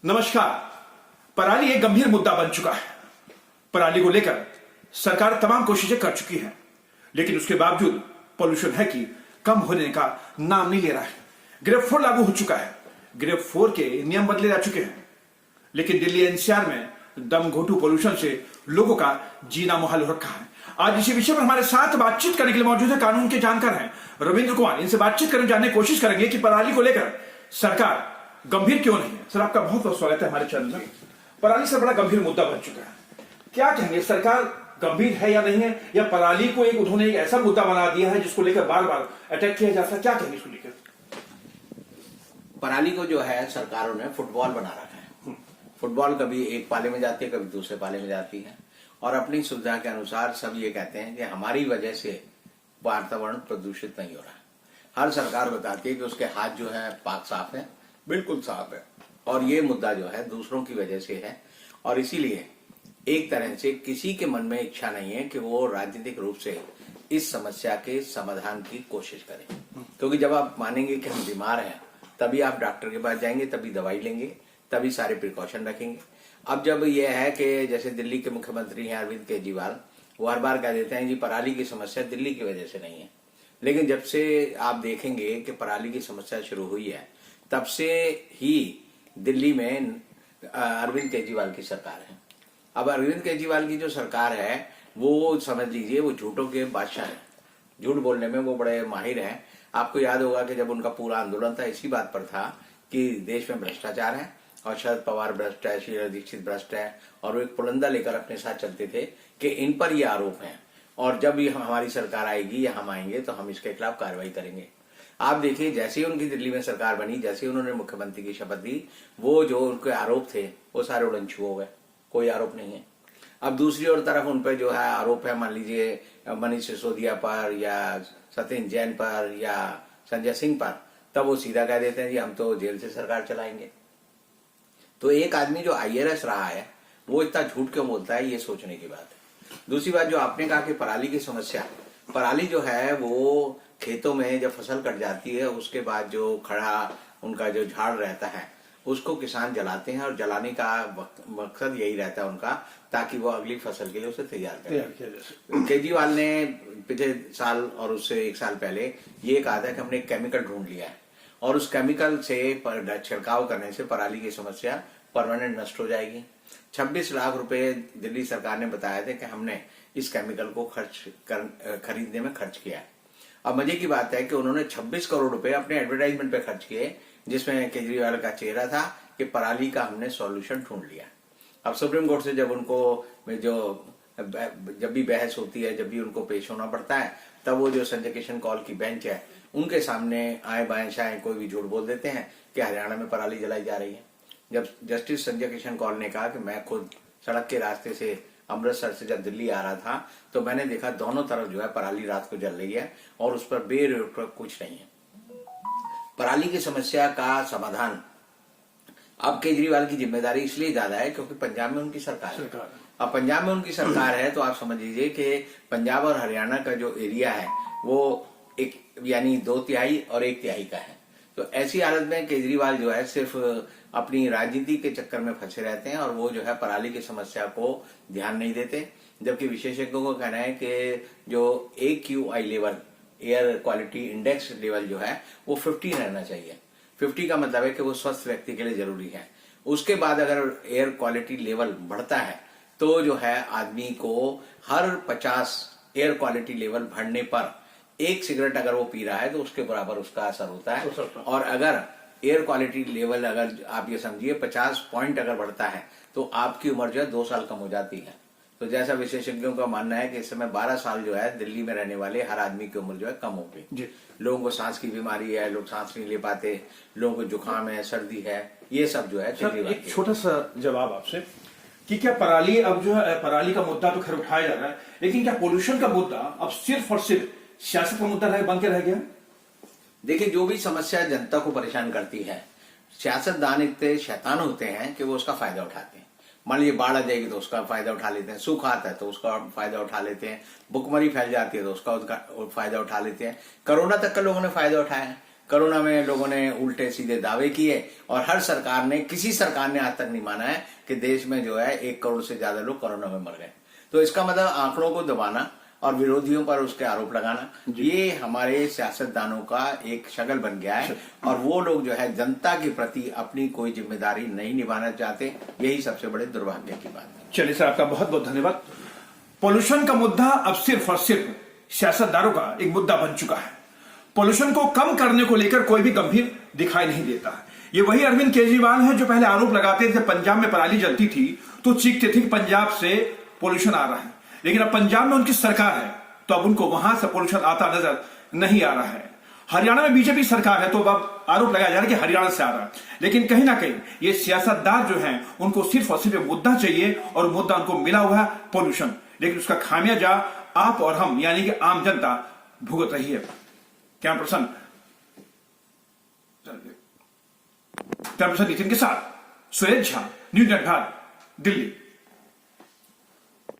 नमस्कार। पराली एक गंभीर मुद्दा बन चुका है। पराली को लेकर सरकार तमाम कोशिशें कर चुकी है, लेकिन उसके बावजूद पॉल्यूशन है कि कम होने का नाम नहीं ले रहा है। ग्रेड 4 लागू हो चुका है। ग्रेड 4 के नियम बदले जा चुके हैं, लेकिन दिल्ली एनसीआर में दम घोटू पॉल्यूशन से लोगों का जीना मुहाल हो रखा है। आज इसी विषय पर हमारे साथ बातचीत करने के लिए मौजूद है कानून के जानकार हैं रविंद्र कुमार। इनसे बातचीत करने जानने की कोशिश करेंगे कि पराली को लेकर सरकार गंभीर क्यों नहीं है। सर, आपका बहुत बहुत स्वागत है हमारे चैनल में। पराली से बड़ा गंभीर मुद्दा बन चुका है, क्या कहेंगे? सरकार गंभीर है या नहीं है, या पराली को उन्होंने एक ऐसा मुद्दा बना दिया है जिसको लेकर बार बार अटैक किया जाता है? क्या कहेंगे इसको लेकर? पराली को जो है सरकारों ने फुटबॉल बना रखा है। फुटबॉल कभी एक पाले में जाती है, कभी दूसरे पाले में जाती है, और अपनी सुविधा के अनुसार सब ये कहते हैं कि हमारी वजह से वातावरण प्रदूषित नहीं हो रहा है। हर सरकार बताती है कि उसके हाथ जो है पाक साफ है, बिल्कुल साफ है, और ये मुद्दा जो है दूसरों की वजह से है। और इसीलिए एक तरह से किसी के मन में इच्छा नहीं है कि वो राजनीतिक रूप से इस समस्या के समाधान की कोशिश करें, क्योंकि जब आप मानेंगे कि हम बीमार हैं तभी आप डॉक्टर के पास जाएंगे, तभी दवाई लेंगे, तभी सारे प्रिकॉशन रखेंगे। अब जब यह है कि जैसे दिल्ली के मुख्यमंत्री हैं अरविंद केजरीवाल, वो हर बार कह देते हैं जी पराली की समस्या दिल्ली की वजह से नहीं है, लेकिन जब से आप देखेंगे कि पराली की समस्या शुरू हुई है तब से ही दिल्ली में अरविंद केजरीवाल की सरकार है। अब अरविंद केजरीवाल की जो सरकार है वो समझ लीजिए वो झूठों के बादशाह हैं। झूठ बोलने में वो बड़े माहिर हैं। आपको याद होगा कि जब उनका पूरा आंदोलन था इसी बात पर था कि देश में भ्रष्टाचार है और शरद पवार भ्रष्ट है, शीला दीक्षित भ्रष्ट है, और वो एक पुलंदा लेकर अपने साथ चलते थे कि इन पर ये आरोप हैं और जब ये हमारी सरकार आएगी या हम आएंगे तो हम इसके खिलाफ कार्रवाई करेंगे। आप देखिए जैसे ही उनकी दिल्ली में सरकार बनी, जैसे ही उन्होंने मुख्यमंत्री की शपथ ली, वो जो उनके आरोप थे वो सारे उड़नछू हो गए, कोई आरोप नहीं है। अब दूसरी ओर तरफ उन पर जो है आरोप है, मान लीजिए मनीष सिसोदिया पर या सत्येंद्र जैन पर या संजय सिंह पर, तब वो सीधा कह देते हैं जी हम तो जेल से सरकार चलाएंगे। तो एक आदमी जो IRS रहा है वो इतना झूठ क्यों बोलता है, ये सोचने की बात है। दूसरी बात जो आपने कहा कि पराली की समस्या, पराली जो है वो खेतों में जब फसल कट जाती है उसके बाद जो खड़ा उनका जो झाड़ रहता है उसको किसान जलाते हैं, और जलाने का मकसद यही रहता है उनका ताकि वो अगली फसल के लिए उसे तैयार करें। केजरीवाल ने पिछले साल और उससे एक साल पहले ये कहा था कि हमने एक केमिकल ढूंढ लिया है और उस केमिकल से छिड़काव करने से पराली की समस्या परमानेंट नष्ट हो जाएगी। 26 लाख रुपए दिल्ली सरकार ने बताया था कि हमने इस केमिकल को खरीदने में खर्च किया है। अब मजे की बात है कि उन्होंने 26 करोड़ रुपए अपने एडवर्टाइजमेंट पे खर्च किए, जिसमें केजरीवाल का चेहरा था कि पराली का हमने सॉल्यूशन ढूंढ लिया। अब सुप्रीम कोर्ट से जब उनको जब भी बहस होती है, जब भी उनको पेश होना पड़ता है, तब वो जो संजय किशन कौल की बेंच है उनके सामने आए बाएं शाएं कोई भी झूठ बोल देते हैं कि हरियाणा में पराली जलाई जा रही है। जब जस्टिस संजय किशन कौल ने कहा कि मैं खुद सड़क के रास्ते से अमृतसर से जब दिल्ली आ रहा था तो मैंने देखा दोनों तरफ जो है पराली रात को जल रही है और उस पर बेरोक कुछ नहीं है। पराली की समस्या का समाधान अब केजरीवाल की जिम्मेदारी इसलिए ज्यादा है क्योंकि पंजाब में उनकी सरकार है। अब पंजाब में उनकी सरकार है तो आप समझ लीजिए कि पंजाब और हरियाणा का जो एरिया है वो एक यानी 2/3 और 1/3 का है। तो ऐसी हालत में केजरीवाल जो है सिर्फ अपनी राजनीति के चक्कर में फंसे रहते हैं और वो जो है पराली की समस्या को ध्यान नहीं देते, जबकि विशेषज्ञों को कहना है कि जो AQI level, air quality index level जो है वो 50 रहना चाहिए। 50 का मतलब है कि वो स्वस्थ व्यक्ति के लिए जरूरी है। उसके बाद अगर एयर क्वालिटी लेवल बढ़ता है तो जो है आदमी को हर 50 एयर क्वालिटी लेवल बढ़ने पर 1 सिगरेट अगर वो पी रहा है तो उसके बराबर उसका असर होता है। और अगर एयर क्वालिटी लेवल अगर आप ये समझिए 50 पॉइंट अगर बढ़ता है तो आपकी उम्र जो है 2 साल कम हो जाती है। तो जैसा विशेषज्ञों का मानना है कि इस समय 12 साल जो है दिल्ली में रहने वाले हर आदमी की उम्र जो है कम हो गई। लोगों को सांस की बीमारी है, लोग सांस नहीं ले पाते, लोगों को जुकाम है, सर्दी है, ये सब जो है। एक छोटा सा जवाब आपसे कि क्या पराली अब जो है, पराली का मुद्दा तो खैर उठाया जा रहा है, लेकिन क्या पोल्यूशन का मुद्दा अब सिर्फ और सिर्फ सियासत का मुद्दा बन के रह गया? देखिए जो भी समस्या जनता को परेशान करती है, सियासतदान इतने शैतान होते हैं कि वो उसका फायदा उठाते हैं। मान लीजिए बाढ़ आ जाएगी तो उसका फायदा उठा लेते हैं, सूखा आता है तो उसका फायदा उठा लेते हैं, भुखमरी फैल जाती है तो उसका फायदा उठा लेते हैं। कोरोना तक का लोगों ने फायदा उठाया है। कोरोना में लोगों ने उल्टे सीधे दावे किए और हर सरकार ने, किसी सरकार ने आज तक नहीं माना है कि देश में जो है 1 करोड़ से ज्यादा लोग कोरोना में मर गए। तो इसका मतलब आंकड़ों को दबाना और विरोधियों पर उसके आरोप लगाना, ये हमारे सियासतदानों का एक शगल बन गया है और वो लोग जो है जनता के प्रति अपनी कोई जिम्मेदारी नहीं निभाना चाहते। यही सबसे बड़े दुर्भाग्य की बात है। चलिए सर, आपका बहुत बहुत धन्यवाद। पोल्यूशन का मुद्दा अब सिर्फ और सिर्फ सियासतदारों का एक मुद्दा बन चुका है। पोल्यूशन को कम करने को लेकर कोई भी गंभीर दिखाई नहीं देता है। ये वही अरविंद केजरीवाल है जो पहले आरोप लगाते थे पंजाब में पराली जलती थी तो चीखते थे कि पंजाब से पोल्यूशन आ रहा है, लेकिन अब पंजाब में उनकी सरकार है तो अब उनको वहां से पोल्यूशन आता नजर नहीं आ रहा है। हरियाणा में बीजेपी सरकार है तो अब आरोप लगाया जा रहा है कि हरियाणा से आ रहा है, लेकिन कहीं ना कहीं ये सियासतदार जो हैं उनको सिर्फ और सिर्फ मुद्दा चाहिए और मुद्दा उनको मिला हुआ है पोल्यूशन, लेकिन उसका खामियाजा आप और हम यानी कि आम जनता भुगत रही है। कैमरा पर्सन नितिन के साथ सुरेश झा, न्यूज़ नेट भारत, दिल्ली।